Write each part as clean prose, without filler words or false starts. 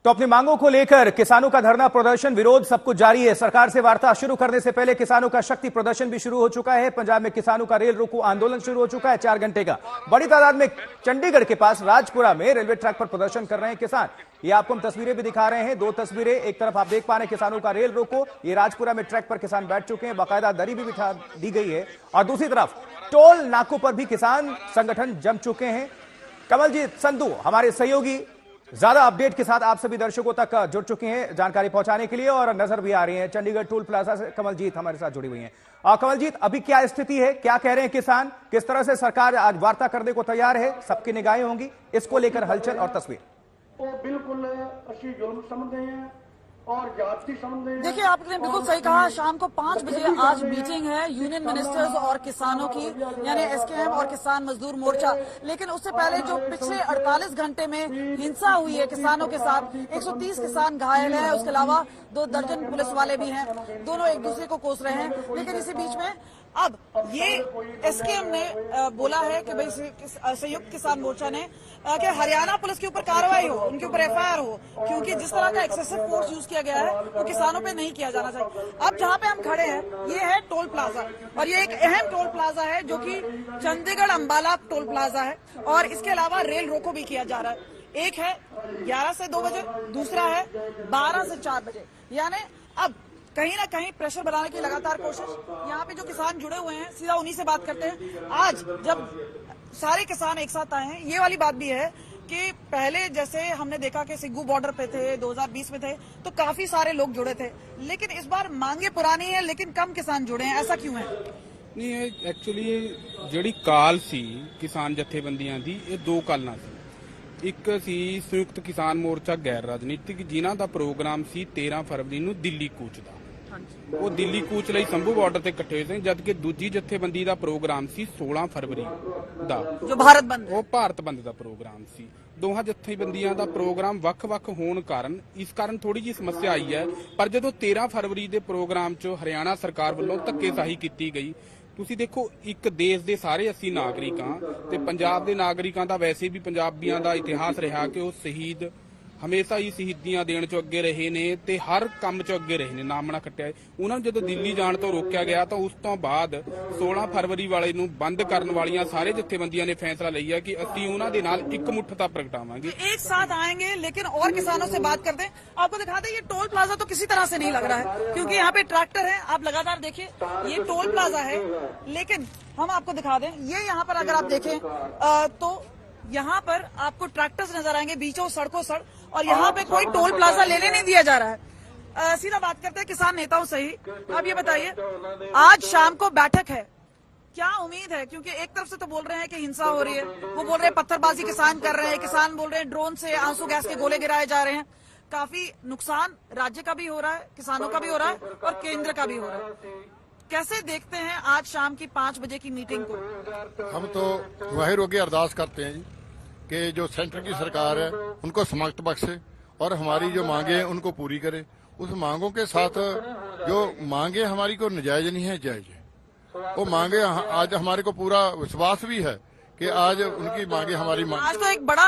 तो अपनी मांगों को लेकर किसानों का धरना प्रदर्शन विरोध सब कुछ जारी है। सरकार से वार्ता शुरू करने से पहले किसानों का शक्ति प्रदर्शन भी शुरू हो चुका है। पंजाब में किसानों का रेल रोको आंदोलन शुरू हो चुका है 4 घंटे का। बड़ी तादाद में चंडीगढ़ के पास राजपुरा में रेलवे ट्रैक पर प्रदर्शन कर रहे हैं किसान। ये आपको हम तस्वीरें भी दिखा रहे हैं, 2 तस्वीरें। एक तरफ आप देख पा रहे हैं किसानों का रेल रोको, ये राजपुरा में ट्रैक पर किसान बैठ चुके हैं, बाकायदा दरी भी बिठा दी गई है। और दूसरी तरफ टोल नाकों पर भी किसान संगठन जम चुके हैं। कमलजीत संधू हमारे सहयोगी ज्यादा अपडेट के साथ आप सभी दर्शकों तक जुड़ चुके हैं जानकारी पहुंचाने के लिए, और नजर भी आ रही है चंडीगढ़ टोल प्लाजा से कमलजीत हमारे साथ जुड़ी हुई हैं। और कमलजीत, अभी क्या स्थिति है, क्या कह रहे हैं किसान, किस तरह से सरकार आज वार्ता करने को तैयार है, सबकी निगाहें होंगी इसको लेकर हलचल और तस्वीर? बिल्कुल अच्छी जुल्म समझते हैं और जाति समझते हैं। देखिए, आपने बिल्कुल सही कहा। शाम को 5 बजे आज मीटिंग है यूनियन मिनिस्टर्स और किसानों की, यानी एसकेएम और किसान मजदूर मोर्चा। लेकिन उससे पहले जो पिछले 48 घंटे में हिंसा हुई है किसानों के साथ, 130 किसान घायल हैं, उसके अलावा 2 दर्जन पुलिस वाले भी हैं। दोनों एक दूसरे को कोस रहे हैं। लेकिन इसी बीच में अब ये एसकेएम ने बोला है कि भाई संयुक्त किसान मोर्चा ने कि हरियाणा पुलिस के ऊपर कार्रवाई हो, उनके ऊपर एफआईआर हो, क्योंकि जिस तरह का एक्सेसिव फोर्स यूज किया गया है वो किसानों पे नहीं किया जाना चाहिए। अब जहाँ पे हम खड़े हैं ये है टोल प्लाजा, और ये एक अहम टोल प्लाजा है जो कि चंडीगढ़ अंबाला टोल प्लाजा है। और इसके अलावा रेल रोको भी किया जा रहा है। एक है 11 से 2 बजे, दूसरा है 12 से 4 बजे। यानी अब कहीं ना कहीं प्रेशर बनाने की लगातार कोशिश। यहाँ पे जो किसान जुड़े हुए हैं सीधा उन्हीं से बात करते हैं। आज जब सारे किसान एक साथ आए हैं, ये वाली बात भी है कि पहले जैसे हमने देखा कि सिग्गू बॉर्डर पे थे, 2020 में थे, तो काफी सारे लोग जुड़े थे। लेकिन इस बार मांगे पुरानी है लेकिन कम किसान जुड़े हैं, ऐसा क्यों है? नहीं, एक्चुअली ਜਿਹੜੀ ਕਾਲ ਸੀ ਕਿਸਾਨ ਜਥੇਬੰਦੀਆਂ ਦੀ, ਇਹ 2 ਕਾਲਾਂ ਸੀ। ਇੱਕ ਸੀ ਸੰਯੁਕਤ ਕਿਸਾਨ ਮੋਰਚਾ ਗੈਰ ਰਾਜਨੀਤਿਕ, ਜਿਨ੍ਹਾਂ ਦਾ ਪ੍ਰੋਗਰਾਮ ਸੀ 13 ਫਰਵਰੀ ਨੂੰ ਦਿੱਲੀ ਕੂਚ ਦਾ। ਉਹ ਦਿੱਲੀ ਕੂਚ ਲਈ ਸੰਭੂ ਬਾਰਡਰ ਤੇ ਇਕੱਠੇ ਹੋਏ ਸਨ, ਜਦਕਿ ਦੂਜੀ ਜਥੇਬੰਦੀ ਦਾ ਪ੍ਰੋਗਰਾਮ ਸੀ 16 ਫਰਵਰੀ ਦਾ, ਜੋ ਭਾਰਤ ਬੰਦ, ਉਹ ਭਾਰਤ ਬੰਦ ਦਾ ਪ੍ਰੋਗਰਾਮ ਸੀ। ਦੋਹਾਂ ਜਥੇਬੰਦੀਆਂ ਦਾ ਪ੍ਰੋਗਰਾਮ ਵੱਖ-ਵੱਖ ਹੋਣ ਕਾਰਨ ਇਸ ਕਾਰਨ ਥੋੜੀ ਜਿਹੀ ਸਮੱਸਿਆ ਆਈ ਹੈ। ਪਰ ਜਦੋਂ 13 ਫਰਵਰੀ ਦੇ ਪ੍ਰੋਗਰਾਮ 'ਚ ਹਰਿਆਣਾ ਸਰਕਾਰ ਵੱਲੋਂ ਧੱਕੇਸ਼ਾਹੀ ਕੀਤੀ ਗਈ, ਤੁਸੀਂ ਦੇਖੋ ਇੱਕ ਦੇਸ਼ ਦੇ ਸਾਰੇ ਅਸੀਂ ਨਾਗਰਿਕ ਹਾਂ ਤੇ ਪੰਜਾਬ ਦੇ ਨਾਗਰਿਕਾਂ ਦਾ ਵੈਸੇ ਵੀ ਪੰਜਾਬੀਆਂ ਦਾ ਇਤਿਹਾਸ ਰਿਹਾ ਕਿ ਉਹ ਸ਼ਹੀਦ ਹਮੇਸ਼ਾ ਹੀ ਸ਼ਹੀਦੀਆਂ ਦੇਣ 'ਚ ਅੱਗੇ ਰਹੇ ਨੇ ਤੇ ਹਰ ਕੰਮ 'ਚ ਅੱਗੇ ਰਹੇ ਨੇ, ਨਾਮਣਾ ਖੱਟਿਆ। ਉਹਨਾਂ ਨੂੰ ਜਦੋਂ ਦਿੱਲੀ ਜਾਣ ਤੋਂ ਰੋਕਿਆ ਗਿਆ ਤਾਂ ਉਸ ਤੋਂ ਬਾਅਦ 16 ਫਰਵਰੀ ਵਾਲੇ ਨੂੰ ਬੰਦ ਕਰਨ ਵਾਲੀਆਂ ਸਾਰੇ ਜਥੇਬੰਦੀਆਂ ਨੇ फैसला लिया कि ਅਸੀਂ ਉਹਨਾਂ ਦੇ ਨਾਲ एकमुठता प्रगटावांगे, एक साथ आएंगे। लेकिन और किसानों से बात करते हैं, आपको दिखाते हैं ये टोल प्लाजा तो किसी तरह से नहीं लग रहा है, क्योंकि यहाँ पे ट्रैक्टर है। आप लगातार देखिए, ये टोल प्लाजा है। लेकिन हम आपको दिखा दें, ये यहाँ पर अगर आप देखें तो यहाँ पर आपको ट्रैक्टर्स नजर आएंगे बीचों सड़कों सड़क, और यहाँ पे कोई टोल प्लाजा लेने नहीं दिया जा रहा है। सीधा बात करते हैं किसान नेताओं से ही। अब ये बताइए, आज शाम को बैठक है, क्या उम्मीद है? क्योंकि एक तरफ से तो बोल रहे हैं कि हिंसा हो रही है, वो बोल रहे हैं पत्थरबाजी किसान कर रहे हैं, किसान बोल रहे हैं ड्रोन से आंसू गैस के गोले गिराए जा रहे हैं। काफी नुकसान राज्य का भी हो रहा है, किसानों का भी हो रहा है और केंद्र का भी हो रहा है। कैसे देखते हैं आज शाम की 5 बजे की मीटिंग को? हम तो वाहिर होकर अरदास करते हैं जी कि जो सेंटर की सरकार है उनको समक्त बख्शे और हमारी जो मांगे हैं उनको पूरी करे। उस मांगों के साथ जो मांगे हमारी को नजायज नहीं है, जायज है। वो मांगे आज हमारे को पूरा विश्वास भी है कि आज उनकी मांगे हमारी आज तो एक बड़ा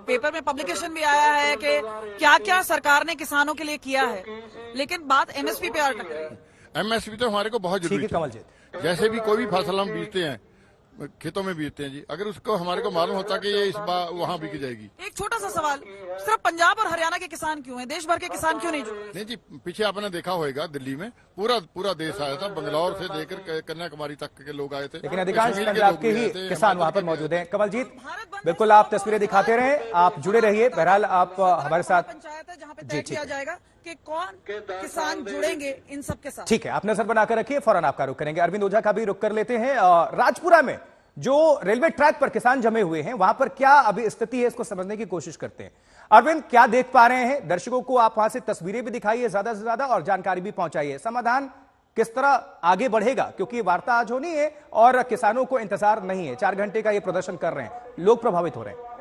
पेपर में पब्लिकेशन भी आया है कि क्या क्या सरकार ने किसानों के लिए किया है, लेकिन बात एमएसपी पे अटक रही है। एमएसपी तो हमारे को बहुत जरूरी है। जैसे भी कोई भी फसल हम बीजते हैं, खेतों में बीजते हैं जी, अगर उसको हमारे को मालूम होता कि ये इस बार वहाँ बिक जाएगी। एक छोटा सा सवाल, सिर्फ पंजाब और हरियाणा के किसान क्यों हैं, देश भर के किसान क्यों नहीं जुड़े? नहीं जी, पीछे आपने देखा होगा दिल्ली में पूरा देश आया था, बंगलौर से लेकर कन्याकुमारी तक के लोग आए थे, लेकिन अधिकांश पंजाब के ही किसान वहां पर मौजूद हैं। कमलजीत, बिल्कुल आप तस्वीरें दिखाते रहे, आप जुड़े रहिए। बहरहाल आप हमारे साथ पंचायत है जहाँ पे तय किया जाएगा कि कौन किसान जुड़ेंगे इन सब के साथ। ठीक है, आप नजर बनाकर रखिए, फौरन आपका रुख करेंगे। अरविंद ओझा का भी रुख कर लेते हैं। राजपुरा में जो रेलवे ट्रैक पर किसान जमे हुए हैं, वहां पर क्या अभी स्थिति है, इसको समझने की कोशिश करते हैं। अरविंद, क्या देख पा रहे हैं? दर्शकों को आप वहां से तस्वीरें भी दिखाइए ज्यादा से ज्यादा और जानकारी भी पहुंचाइए। समाधान किस तरह आगे बढ़ेगा, क्योंकि वार्ता आज होनी है और किसानों को इंतजार नहीं है। 4 घंटे का ये प्रदर्शन कर रहे हैं, लोग प्रभावित हो रहे हैं।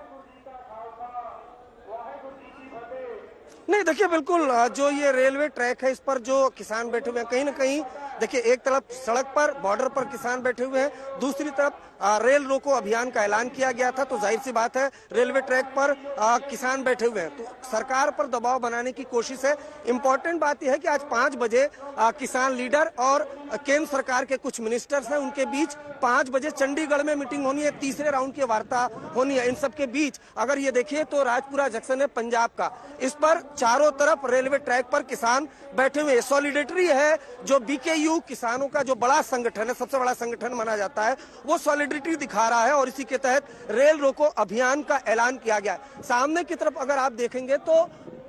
नहीं, देखिए, बिल्कुल जो ये रेलवे ट्रैक है इस पर जो किसान बैठे हुए हैं, कहीं ना कहीं देखिए, एक तरफ सड़क पर बॉर्डर पर किसान बैठे हुए हैं, दूसरी तरफ रेल रोको अभियान का ऐलान किया गया था, तो जाहिर सी बात है रेलवे ट्रैक पर किसान बैठे हुए हैं, तो सरकार पर दबाव बनाने की कोशिश है। इंपॉर्टेंट बात यह है कि आज 5 बजे किसान लीडर और केंद्र सरकार के कुछ मिनिस्टर्स हैं, उनके बीच 5 बजे चंडीगढ़ में मीटिंग होनी है, तीसरे राउंड की वार्ता होनी है। इन सब के बीच अगर ये देखिए तो राजपुरा जंक्शन है पंजाब का, इस पर चारों तरफ रेलवे ट्रैक पर किसान बैठे हुए हैं। सॉलिडेरिटी है जो बीकेयू किसानों का जो बड़ा संगठन है, सबसे बड़ा संगठन माना जाता है, वो सॉलिडेरिटी दिखा रहा है और इसी के तहत रेल रोको अभियान का ऐलान किया गया है। सामने की तरफ अगर आप देखेंगे तो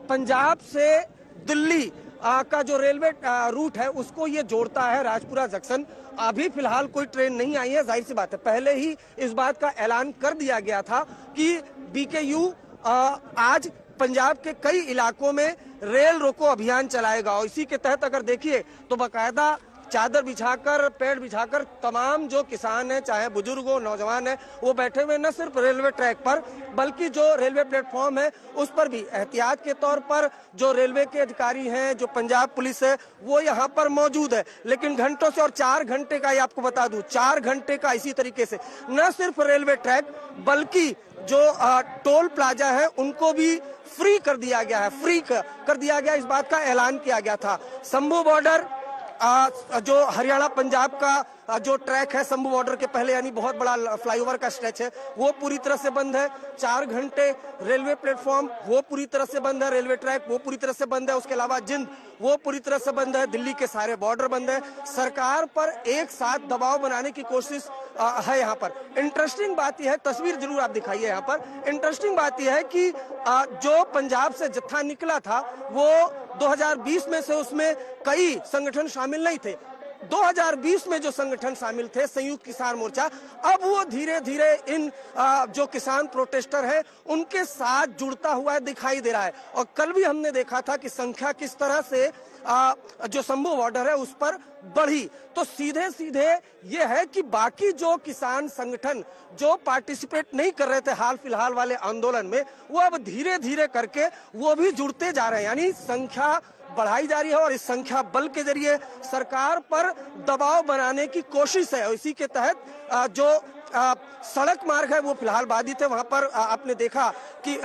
पंजाब से दिल्ली का जो रेलवे रूट है उसको ये जोड़ता है राजपुरा जंक्शन। अभी फिलहाल कोई ट्रेन नहीं आई है, जाहिर सी बात है पहले ही इस बात का ऐलान कर दिया गया था कि बीकेयू आज पंजाब के कई इलाकों में रेल रोको अभियान चलाएगा और इसी के तहत अगर देखिए तो बाकायदा चादर बिछाकर, पेड़ बिछाकर तमाम जो किसान हैं, चाहे बुजुर्ग हो, नौजवान हैं, वो बैठे हुए न सिर्फ रेलवे ट्रैक पर बल्कि जो रेलवे प्लेटफॉर्म है उस पर भी एहतियात के तौर पर जो रेलवे के अधिकारी हैं, जो पंजाब पुलिस है, वो यहाँ पर मौजूद है। लेकिन घंटों से, और 4 घंटे का ये आपको बता दूं, 4 घंटे का इसी तरीके से न सिर्फ रेलवे ट्रैक बल्कि जो टोल प्लाजा है उनको भी फ्री कर दिया गया है, फ्री कर दिया गया। इस बात का ऐलान किया गया था। शंभू बॉर्डर जो हरियाणा पंजाब का जो ट्रैक है शंभू बॉर्डर के पहले, यानी बहुत बड़ा फ्लाईओवर का स्ट्रेच है, वो पूरी तरह से बंद है। 4 घंटे रेलवे प्लेटफॉर्म वो पूरी तरह से बंद है, रेलवे ट्रैक वो पूरी तरह से बंद है, उसके अलावा जिंद वो पूरी तरह से बंद है, दिल्ली के सारे बॉर्डर बंद है। सरकार पर एक साथ दबाव बनाने की कोशिश है। यहाँ पर इंटरेस्टिंग बात यह है, तस्वीर जरूर आप दिखाइए यहाँ पर। इंटरेस्टिंग बात यह है कि जो पंजाब से जत्था निकला था वो 2020 में से उसमें कई संगठन शामिल नहीं थे। 2020 में जो संगठन शामिल थे, संयुक्त किसान मोर्चा, अब वो धीरे धीरे इन जो किसान प्रोटेस्टर हैं उनके साथ जुड़ता हुआ दिखाई दे रहा है। और कल भी हमने देखा था कि संख्या किस तरह से जो शंभू बॉर्डर है उस पर बढ़ी। तो सीधे सीधे ये है कि बाकी जो किसान संगठन जो पार्टिसिपेट नहीं कर रहे थे हाल फिलहाल वाले आंदोलन में, वो अब धीरे धीरे करके वो भी जुड़ते जा रहे हैं, यानी संख्या बढ़ाई जा रही है और इस संख्या बल के जरिए सरकार पर दबाव बनाने की कोशिश है। इसी के तहत जो सड़क मार्ग है वो फिलहाल बाधित है। वहां पर आपने देखा कि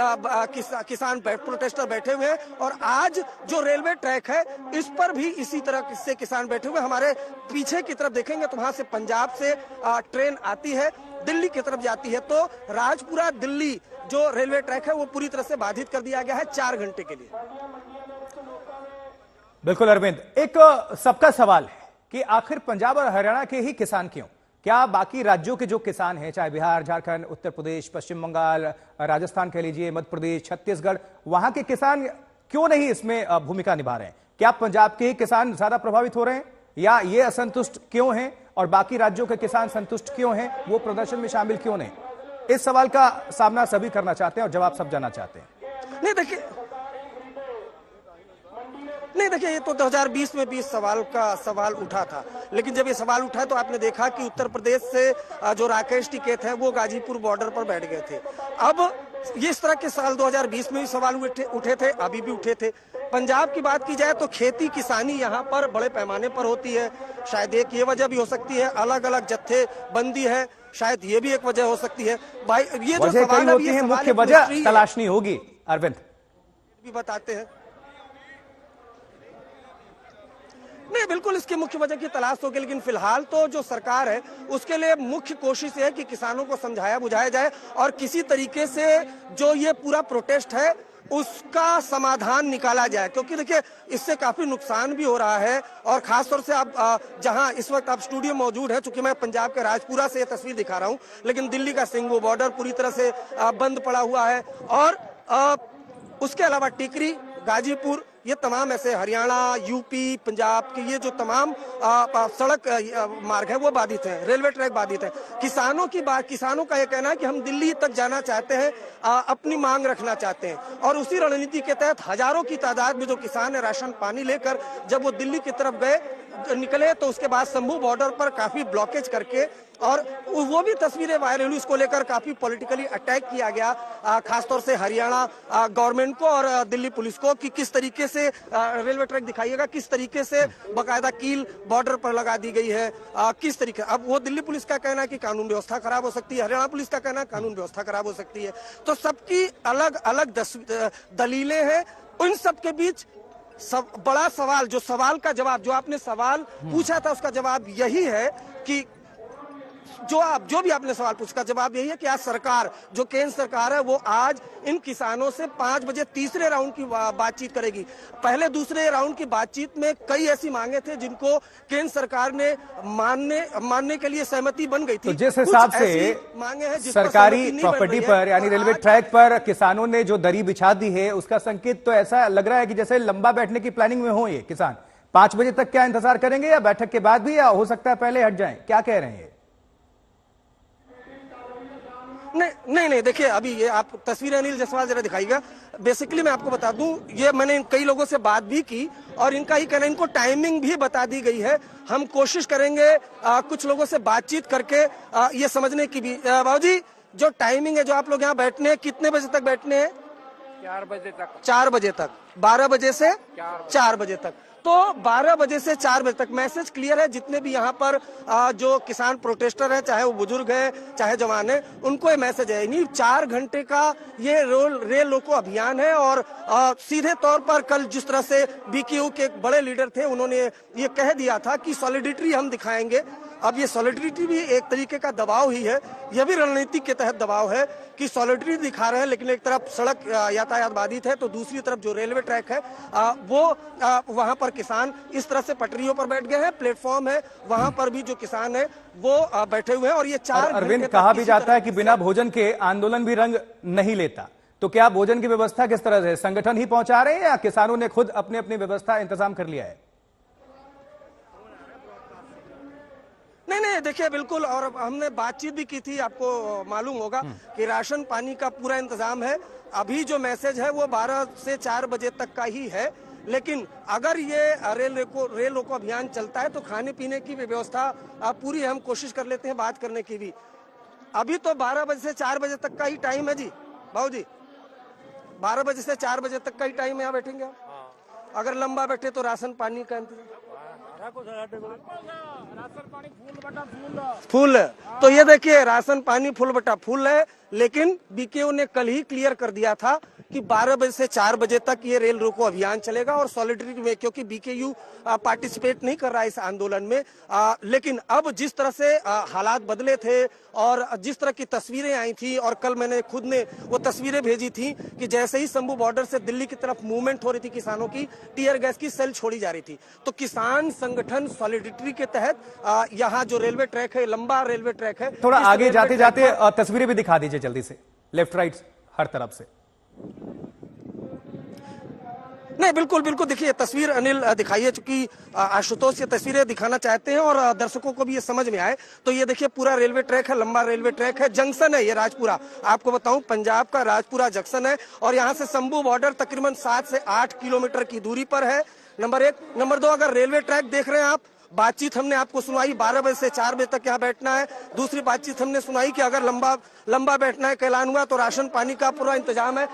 किसान प्रोटेस्टर बैठे हुए हैं और आज जो रेलवे ट्रैक है इस पर भी इसी तरह से किसान बैठे हुए। हमारे पीछे की तरफ देखेंगे तो वहां से पंजाब से ट्रेन आती है, दिल्ली की तरफ जाती है, तो राजपुरा दिल्ली जो रेलवे ट्रैक है वो पूरी तरह से बाधित कर दिया गया है 4 घंटे के लिए। बिल्कुल अरविंद, एक सबका सवाल है कि आखिर पंजाब और हरियाणा के ही किसान क्यों? क्या बाकी राज्यों के जो किसान हैं, चाहे बिहार, झारखंड, उत्तर प्रदेश, पश्चिम बंगाल, राजस्थान कह लीजिए, मध्य प्रदेश, छत्तीसगढ़, वहां के किसान क्यों नहीं इसमें भूमिका निभा रहे हैं? क्या पंजाब के ही किसान ज्यादा प्रभावित हो रहे हैं या ये असंतुष्ट क्यों हैं और बाकी राज्यों के किसान संतुष्ट क्यों हैं, वो प्रदर्शन में शामिल क्यों नहीं? इस सवाल का सामना सभी करना चाहते हैं और जवाब सब जानना चाहते हैं। नहीं देखिए, ये तो 2020 में भी इस सवाल उठा था, लेकिन जब ये सवाल उठा तो आपने देखा कि उत्तर प्रदेश से जो राकेश टिकैत है वो गाजीपुर बॉर्डर पर बैठ गए थे। अब ये इस तरह के साल 2020 में भी सवाल उठे थे, अभी भी उठे थे। पंजाब की बात की जाए तो खेती किसानी यहाँ पर बड़े पैमाने पर होती है, शायद एक ये वजह भी हो सकती है, अलग अलग जत्थे बंदी है, शायद ये भी एक वजह हो सकती है। भाई ये जो सवाल है, मुख्य वजह तलाशनी होगी। अरविंद भी बताते हैं, नहीं बिल्कुल इसकी मुख्य वजह की तलाश होगी, लेकिन फिलहाल तो जो सरकार है उसके लिए मुख्य कोशिश है कि किसानों को समझाया बुझाया जाए और किसी तरीके से जो ये पूरा प्रोटेस्ट है उसका समाधान निकाला जाए, क्योंकि देखिए इससे काफी नुकसान भी हो रहा है। और खासतौर से आप जहां इस वक्त आप स्टूडियो मौजूद है, चूंकि मैं पंजाब के राजपुरा से ये तस्वीर दिखा रहा हूं, लेकिन दिल्ली का सिंघू बॉर्डर पूरी तरह से बंद पड़ा हुआ है और उसके अलावा टिकरी, गाजीपुर, ये तमाम ऐसे हरियाणा, यूपी, पंजाब के ये जो तमाम सड़क मार्ग है वो बाधित है, रेलवे ट्रैक बाधित है। किसानों का ये कहना है कि हम दिल्ली तक जाना चाहते हैं, अपनी मांग रखना चाहते हैं और उसी रणनीति के तहत हजारों की तादाद में जो किसान है राशन पानी लेकर जब वो दिल्ली की तरफ गए, निकले तो उसके बाद शंभू बॉर्डर पर काफी ब्लॉकेज करके और वो भी तस्वीरें वायरल हुई। इसको लेकर काफी पॉलिटिकली अटैक किया गया, खासतौर से हरियाणा गवर्नमेंट को और दिल्ली पुलिस को कि किस तरीके से रेलवे ट्रैक दिखाइएगा, किस तरीके से बकायदा कील बॉर्डर पर लगा दी गई है, किस तरीके। अब वो दिल्ली पुलिस का कहना है कि कानून व्यवस्था खराब हो सकती है, हरियाणा पुलिस का कहना है कानून व्यवस्था खराब हो सकती है। तो सबकी अलग अलग दलीलें हैं। उन सबके बीच सब बड़ा सवाल, जो सवाल का जवाब, जो आपने सवाल पूछा था उसका जवाब यही है कि जो भी आपने सवाल पूछा का जवाब यही है कि आज सरकार, जो केंद्र सरकार है, वो आज इन किसानों से 5 बजे तीसरे राउंड की बातचीत करेगी। पहले दूसरे राउंड की बातचीत में कई ऐसी मांगे थे जिनको केंद्र सरकार ने मानने के लिए सहमति बन गई थी। तो जिस हिसाब से मांगे हैं सरकारी प्रॉपर्टी पर यानी रेलवे ट्रैक पर किसानों ने जो दरी बिछा दी है, उसका संकेत तो ऐसा लग रहा है कि जैसे लंबा बैठने की प्लानिंग में हो ये किसान। 5 बजे तक क्या इंतजार करेंगे या बैठक के बाद भी, या हो सकता है पहले हट जाएं? क्या कह रहे हैं? नहीं, देखिए अभी ये आप तस्वीरें अनिल जायसवाल जरा दिखाइएगा। बेसिकली मैं आपको बता दूं, ये मैंने कई लोगों से बात भी की और इनका ही कहना, इनको टाइमिंग भी बता दी गई है। हम कोशिश करेंगे कुछ लोगों से बातचीत करके ये समझने की भी। बाबूजी, जो टाइमिंग है, जो आप लोग यहाँ बैठने हैं, कितने बजे तक बैठने हैं? 4 बजे तक। 4 बजे तक, 12 बजे से 4 बजे तक। तो 12 बजे से 4 बजे तक मैसेज क्लियर है। जितने भी यहाँ पर जो किसान प्रोटेस्टर हैं, चाहे वो बुजुर्ग हैं चाहे जवान हैं, उनको ये मैसेज है। नहीं, 4 घंटे का ये रेल रोको अभियान है। और सीधे तौर पर कल जिस तरह से बीकेयू के एक बड़े लीडर थे, उन्होंने ये कह दिया था कि सॉलिडिटी हम दिखाएंगे। अब ये सॉलिडिटी भी एक तरीके का दबाव ही है, यह भी रणनीति के तहत दबाव है कि सॉलिडिटी दिखा रहे हैं, लेकिन एक तरफ सड़क यातायात बाधित है तो दूसरी तरफ जो रेलवे ट्रैक है वो वहां पर किसान इस तरह से पटरियों पर बैठ गए हैं। प्लेटफॉर्म है, वहां पर भी जो किसान है वो बैठे हुए हैं। और ये 4 अरविंद, कहा भी जाता है कि बिना भोजन के आंदोलन भी रंग नहीं लेता, तो क्या भोजन की व्यवस्था किस तरह से संगठन ही पहुंचा रहे हैं या किसानों ने खुद अपनी अपनी व्यवस्था इंतजाम कर लिया है? नहीं, देखिए बिल्कुल, और हमने बातचीत भी की थी, आपको मालूम होगा कि राशन पानी का पूरा इंतजाम है। अभी जो मैसेज है वो 12 से 4 बजे तक का ही है, लेकिन अगर ये रेल रोको अभियान चलता है तो खाने पीने की भी व्यवस्था पूरी हम कोशिश कर लेते हैं बात करने की भी। अभी तो 12 बजे से 4 बजे तक का ही टाइम है जी बाबू जी, 12 बजे से 4 बजे तक का ही टाइम यहाँ बैठेंगे आप। अगर लंबा बैठे तो राशन पानी का इंतजाम फुल। तो ये देखिए, राशन पानी फुल बटा फुल है। लेकिन बीकेयू ने कल ही क्लियर कर दिया था कि 12 बजे से 4 बजे तक ये रेल रोको अभियान चलेगा और सॉलिडरिटी में, क्योंकि बीकेयू पार्टिसिपेट नहीं कर रहा है इस आंदोलन में। लेकिन अब जिस तरह से हालात बदले थे और जिस तरह की तस्वीरें आई थी, और कल मैंने खुद ने वो तस्वीरें भेजी थी कि जैसे ही शंभू बॉर्डर से दिल्ली की तरफ मूवमेंट हो रही थी किसानों की, टीयर गैस की सेल छोड़ी जा रही थी। तो किसान संगठन सॉलिडरिटी के तहत यहाँ जो रेलवे ट्रैक है, लंबा रेलवे ट्रैक है, थोड़ा आगे जाते जाते तस्वीरें भी दिखा दीजिए जल्दी से, लेफ्ट राइट हर तरफ से। नहीं, बिल्कुल देखिए तस्वीर अनिल दिखाइए, चूंकि आशुतोष ये तस्वीरें दिखाना चाहते हैं और दर्शकों को भी ये समझ में आए। तो ये देखिए पूरा रेलवे ट्रैक है, लंबा रेलवे ट्रैक है, जंक्शन है ये राजपुरा। आपको बताऊं, पंजाब का राजपुरा जंक्शन है और यहाँ से शंभू बॉर्डर तकरीबन 7 से 8 किलोमीटर की दूरी पर है। नंबर 1। नंबर 2, अगर रेलवे ट्रैक देख रहे हैं आप, बातचीत हमने आपको सुनाई 12 बजे से 4 बजे तक यहाँ बैठना है। दूसरी बातचीत हमने सुनाई कि अगर लंबा बैठना है, कैलान हुआ, तो राशन पानी का पूरा इंतजाम है।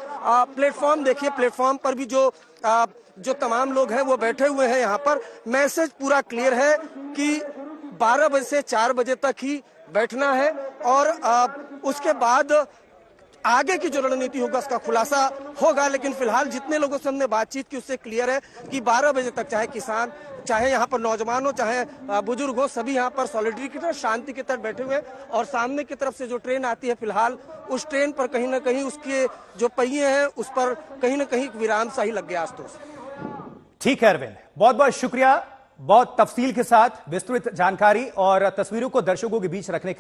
प्लेटफॉर्म देखिए, प्लेटफॉर्म पर भी जो तमाम लोग हैं वो बैठे हुए हैं। यहाँ पर मैसेज पूरा क्लियर है कि 12 बजे से 4 बजे तक ही बैठना है और उसके बाद आगे की जो रणनीति होगा उसका खुलासा होगा। लेकिन फिलहाल जितने लोगों से हमने बातचीत की उससे क्लियर है कि 12 बजे तक चाहे किसान, चाहे यहाँ पर नौजवान हो, चाहे बुजुर्ग हो, सभी यहाँ पर सॉलिडरिटी की तरफ, शांति की तरफ बैठे हुए हैं। और सामने की तरफ से जो ट्रेन आती है, फिलहाल उस ट्रेन पर कहीं ना कहीं उसके जो पहिए हैं उस पर कहीं ना कहीं विराम सा ही लग गया आशुतोष। ठीक है अरविंद, बहुत बहुत शुक्रिया, बहुत तफसील के साथ विस्तृत जानकारी और तस्वीरों को दर्शकों के बीच रखने के लिए।